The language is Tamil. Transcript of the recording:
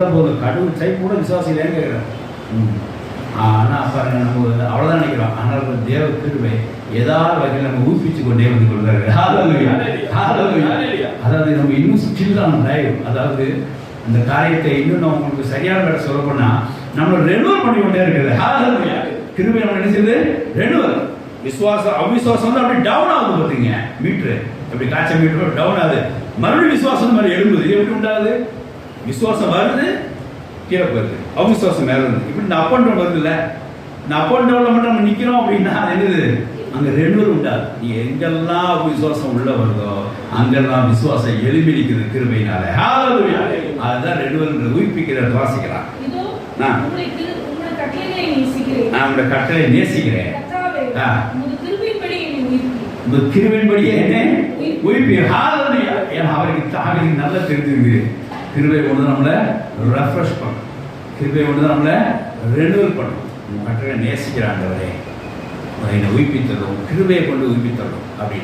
போதும் கடவுள் சை கூட விசுவாசம் இல்லையான்னு கேட்குறேன். ஆனால் பாருங்க நம்ம அவ்வளோதான் நினைக்கிறோம். ஆனால் தேவ கிருபை ஏதாவது வகையில் நம்ம ஊக்குவிச்சு கொண்டே வந்து கொள்றாரு. அதாவது நம்ம இன்னும் ஸ்டில்லான லைவ், அதாவது அந்த காரியத்தை இன்னும் நம்ம உங்களுக்கு சரியான வேலை சொல்ல போனா நம்மளை ரெனுவல் பண்ணி கொண்டே இருக்குது. கிருபை நம்ம நினைச்சது ரெனுவல். விசுவாசம் அவிசுவாசம் வந்து அப்படி டவுன் ஆகுது பார்த்தீங்க. மீட்ரு எப்படி காய்ச்சல் மீட்டர் டவுன் ஆகுது, மறுபடியும் விசுவாசம் மாதிரி எழும்புது. எப்படி உண்டாகுது? விசுவாசம் வருது, கீழே போயிருது, அவிசுவாசம் மேல இருந்து. இப்படி இந்த அப் அண்ட் டவுன் வருது இல்லை, இந்த அப் அண்ட் டவுன்ல மட்டும் நம்ம நிற்கிறோம் அப்படின்னா அது என்னது? அங்கே ரெண்டுவரும் உண்டாது. நீ எங்கெல்லாம் விசுவாசம் உள்ள வருதோ அங்கெல்லாம் விசுவாசம் எழுப்பி நிற்குது கிருபையினால. அதுதான் ரெண்டுவரும் உயிர்ப்பிக்கிற வாசிக்கலாம். நான் உங்களோட கட்டளை நேசிக்கிறேன். இந்த கிருபையின்படி என்ன உயிர்ப்பி. ஏன்னா அவருக்கு நல்லா தெரிஞ்சிருக்கு. கிருபை ஒன்று நம்மளை ரெஃப்ரெஷ் பண்ணும், கிருபை ஒன்று நம்மளை ரெனுவல் பண்ணும். கட்டளை நேசிக்கிறாண்டவரே, என்னை உயிர்ப்பித்தரும், கிருபையை கொண்டு உயிர்ப்பித்தரும் அப்படின்னு